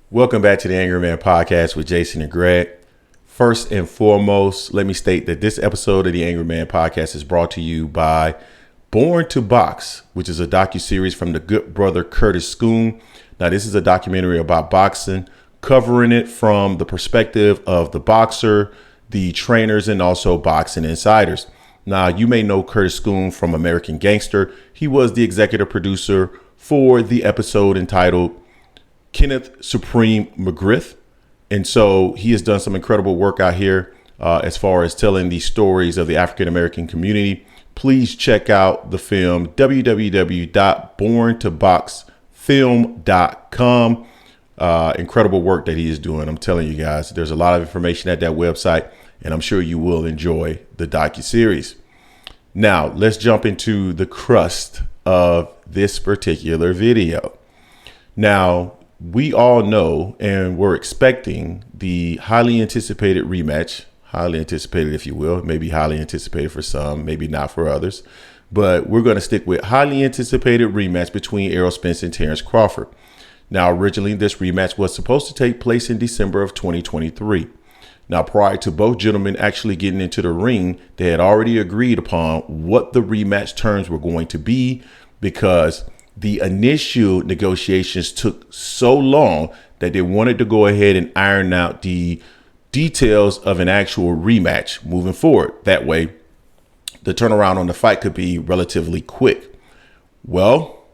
Welcome back to the Angry Man Podcast with Jason and Greg. First and foremost, let me state that this episode of the Angry Man Podcast is brought to you by Born to Box, which is a docuseries from the good brother Curtis Schoon. Now, this is a documentary about boxing, covering it from the perspective of the boxer, the trainers, and also boxing insiders. Now, you may know Curtis Schoon from American Gangster. He was the executive producer for the episode entitled Kenneth Supreme McGriff. And so he has done some incredible work out here as far as telling the stories of the African-American community. Please check out the film, www.borntoboxfilm.com. Incredible work that he is doing. I'm telling you guys, there's a lot of information at that website, and I'm sure you will enjoy the docuseries. Now, let's jump into the crust of this particular video. Now, we all know and we're expecting the highly anticipated rematch, highly anticipated, if you will, maybe highly anticipated for some, maybe not for others, but we're going to stick with highly anticipated rematch between Errol Spence and Terence Crawford. Now, originally, this rematch was supposed to take place in December of 2023. Now, prior to both gentlemen actually getting into the ring, they had already agreed upon what the rematch terms were going to be, because the initial negotiations took so long that they wanted to go ahead and iron out the details of an actual rematch moving forward. That way, the turnaround on the fight could be relatively quick. Well,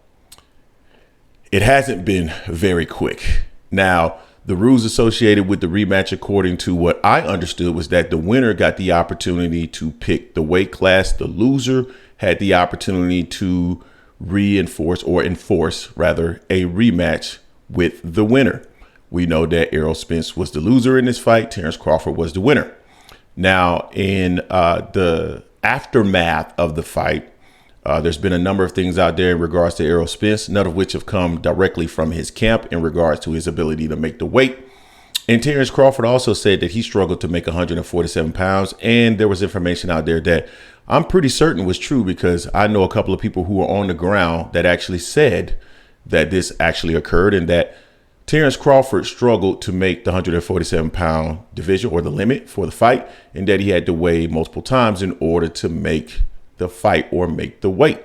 it hasn't been very quick. Now, the rules associated with the rematch, according to what I understood, was that the winner got the opportunity to pick the weight class. The loser had the opportunity to enforce a rematch with the winner. We know that Errol Spence was the loser in this fight. Terence Crawford was the winner. Now, in the aftermath of the fight, there's been a number of things out there in regards to Errol Spence, none of which have come directly from his camp in regards to his ability to make the weight. And Terence Crawford also said that he struggled to make 147 pounds. And there was information out there that I'm pretty certain was true, because I know a couple of people who were on the ground that actually said that this actually occurred, and that Terence Crawford struggled to make the 147 pound division, or the limit for the fight, and that he had to weigh multiple times in order to make the fight or make the weight.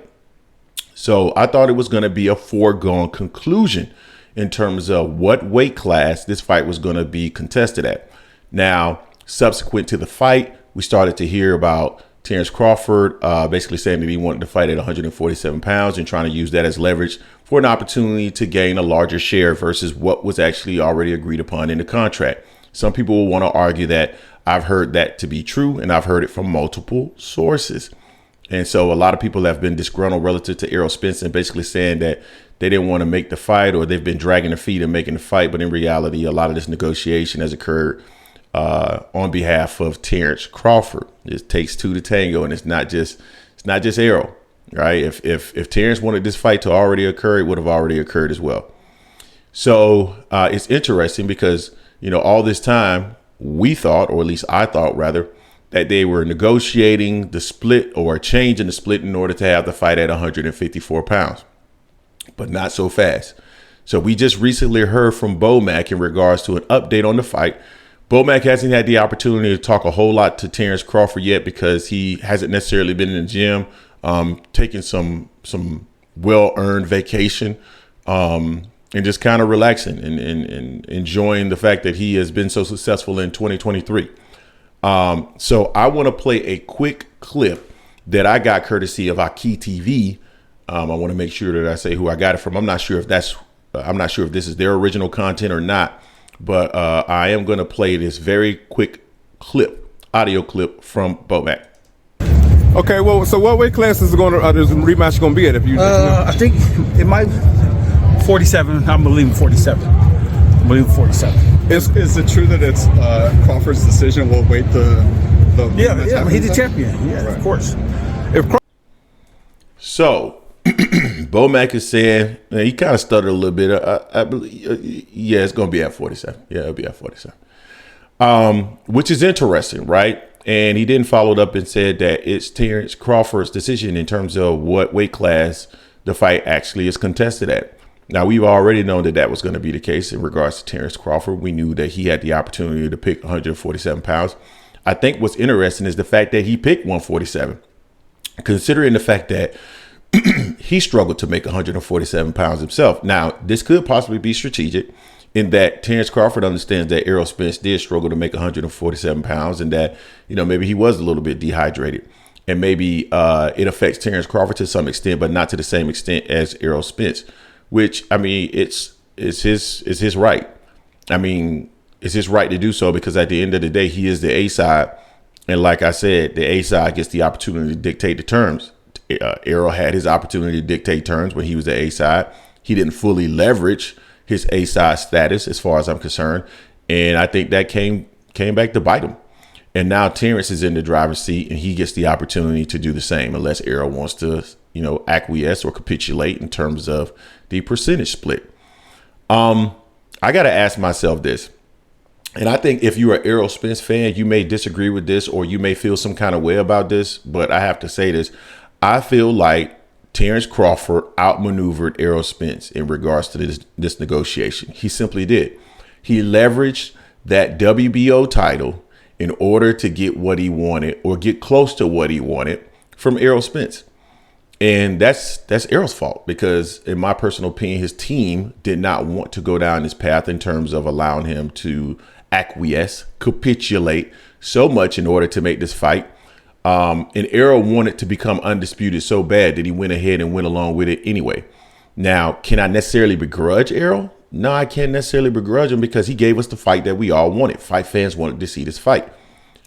So I thought it was going to be a foregone conclusion in terms of what weight class this fight was going to be contested at. Now, subsequent to the fight, we started to hear about Terence Crawford basically saying that he wanted to fight at 147 pounds and trying to use that as leverage for an opportunity to gain a larger share versus what was actually already agreed upon in the contract. Some people will want to argue that I've heard that to be true, and I've heard it from multiple sources. And so a lot of people have been disgruntled relative to Errol Spence and basically saying that they didn't want to make the fight, or they've been dragging their feet and making the fight. But in reality, a lot of this negotiation has occurred on behalf of Terence Crawford. It takes two to tango, and it's not just Errol, right? If Terence wanted this fight to already occur, it would have already occurred as well. So it's interesting because, you know, all this time we thought, or at least I thought rather, that they were negotiating the split or changing the split in order to have the fight at 154 pounds, but not so fast. So we just recently heard from Bomac in regards to an update on the fight. Bomac hasn't had the opportunity to talk a whole lot to Terence Crawford yet, because he hasn't necessarily been in the gym, taking some well-earned vacation, and just kind of relaxing and enjoying the fact that he has been so successful in 2023. So I want to play a quick clip that I got courtesy of Aki TV. I want to make sure that I say who I got it from. I'm not sure if this is their original content or not, but I am going to play this very quick audio clip from Bomac. Okay, well, so what weight class is this rematch going to be at? I think it might 47. I'm believing 47. Is it true that it's Crawford's decision will wait the yeah, he's the champion. Yeah, right. Of course. So Bomac is saying, he kind of stuttered a little bit. I believe, yeah, it's going to be at 47. Yeah, it'll be at 47. Which is interesting, right? And he then followed up and said that it's Terence Crawford's decision in terms of what weight class the fight actually is contested at. Now, we've already known that that was going to be the case in regards to Terence Crawford. We knew that he had the opportunity to pick 147 pounds. I think what's interesting is the fact that he picked 147, considering the fact that he struggled to make 147 pounds himself. Now, this could possibly be strategic in that Terence Crawford understands that Errol Spence did struggle to make 147 pounds and that, maybe he was a little bit dehydrated. And maybe it affects Terence Crawford to some extent, but not to the same extent as Errol Spence, which, I mean, it's his right. I mean, it's his right to do so because at the end of the day, he is the A side. And like I said, the A side gets the opportunity to dictate the terms. Errol had his opportunity to dictate terms when he was the A side. He didn't fully leverage his A side status as far as I'm concerned. And I think that came back to bite him. And now Terence is in the driver's seat and he gets the opportunity to do the same unless Errol wants to, acquiesce or capitulate in terms of the percentage split. I got to ask myself this. And I think if you're an Errol Spence fan, you may disagree with this or you may feel some kind of way about this. But I have to say this. I feel like Terence Crawford outmaneuvered Errol Spence in regards to this negotiation. He simply did. He leveraged that WBO title in order to get what he wanted or get close to what he wanted from Errol Spence. And that's Errol's fault because in my personal opinion, his team did not want to go down this path in terms of allowing him to acquiesce, capitulate so much in order to make this fight. And Errol wanted to become undisputed so bad that he went ahead and went along with it anyway. Now, can I necessarily begrudge Errol? No, I can't necessarily begrudge him because he gave us the fight that we all wanted. Fight fans wanted to see this fight.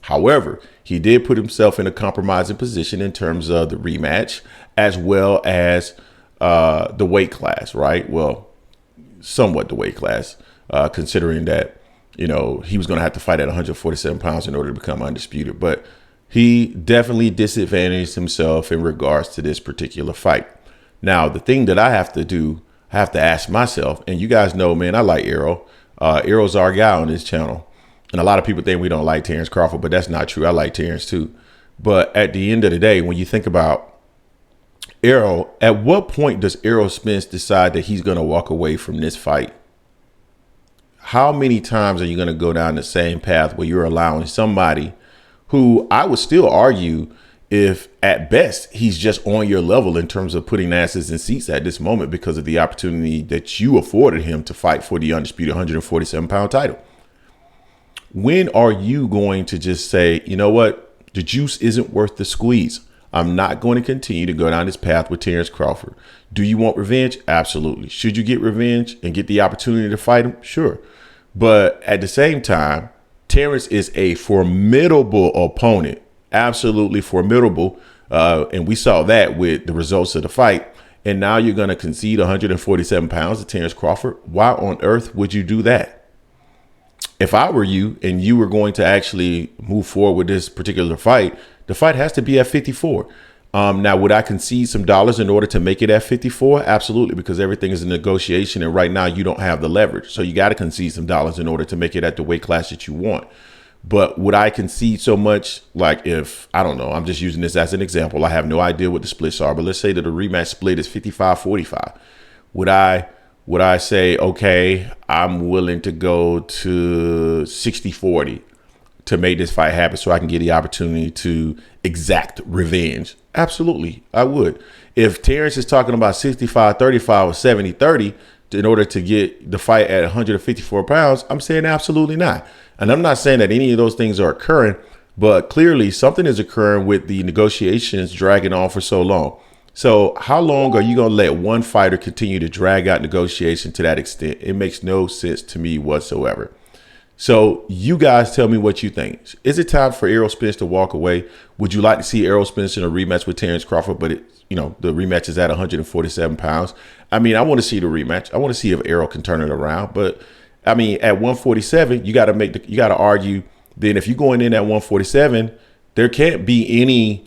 However, he did put himself in a compromising position in terms of the rematch as well as the weight class, right? Well, somewhat the weight class, considering that, he was going to have to fight at 147 pounds in order to become undisputed. But he definitely disadvantaged himself in regards to this particular fight. Now, the thing that I have to do, I have to ask myself, and you guys know, man, I like Errol. Errol's our guy on this channel. And a lot of people think we don't like Terence Crawford, but that's not true. I like Terence too. But at the end of the day, when you think about Errol, at what point does Errol Spence decide that he's going to walk away from this fight? How many times are you going to go down the same path where you're allowing somebody who I would still argue if at best he's just on your level in terms of putting asses in seats at this moment because of the opportunity that you afforded him to fight for the undisputed 147-pound title? When are you going to just say, you know what, the juice isn't worth the squeeze? I'm not going to continue to go down this path with Terence Crawford. Do you want revenge? Absolutely. Should you get revenge and get the opportunity to fight him? Sure. But at the same time, Terence is a formidable opponent, absolutely formidable. And we saw that with the results of the fight. And now you're going to concede 147 pounds to Terence Crawford. Why on earth would you do that? If I were you and you were going to actually move forward with this particular fight, the fight has to be at 54. Now, would I concede some dollars in order to make it at 54? Absolutely, because everything is a negotiation. And right now you don't have the leverage. So you got to concede some dollars in order to make it at the weight class that you want. But would I concede so much? Like if, I don't know, I'm just using this as an example. I have no idea what the splits are, but let's say that the rematch split is 55-45. Would I say, okay, I'm willing to go to 60-40 to make this fight happen so I can get the opportunity to exact revenge? Absolutely, I would. If Terence is talking about 65-35 or 70-30 in order to get the fight at 154 pounds, I'm saying absolutely not. And I'm not saying that any of those things are occurring, but clearly something is occurring with the negotiations dragging on for so long. So how long are you going to let one fighter continue to drag out negotiation to that extent? It makes no sense to me whatsoever. So you guys tell me what you think. Is it time for Errol Spence to walk away? Would you like to see Errol Spence in a rematch with Terence Crawford, but the rematch is at 147 pounds? I mean, I want to see the rematch. I want to see if Errol can turn it around. But I mean, at 147, you got to argue. Then if you're going in at 147, there can't be any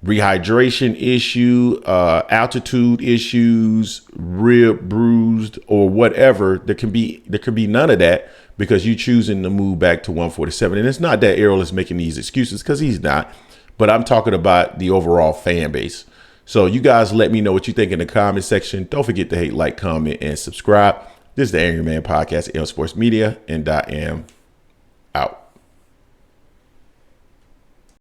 rehydration issue, altitude issues, rib bruised or whatever. There can be none of that because you're choosing to move back to 147. And it's not that Errol is making these excuses because he's not, but I'm talking about the overall fan base. So you guys let me know what you think in the comment section. Don't forget to hate, like, comment, and subscribe. This is the Angry Man Podcast, L Sports Media, and I am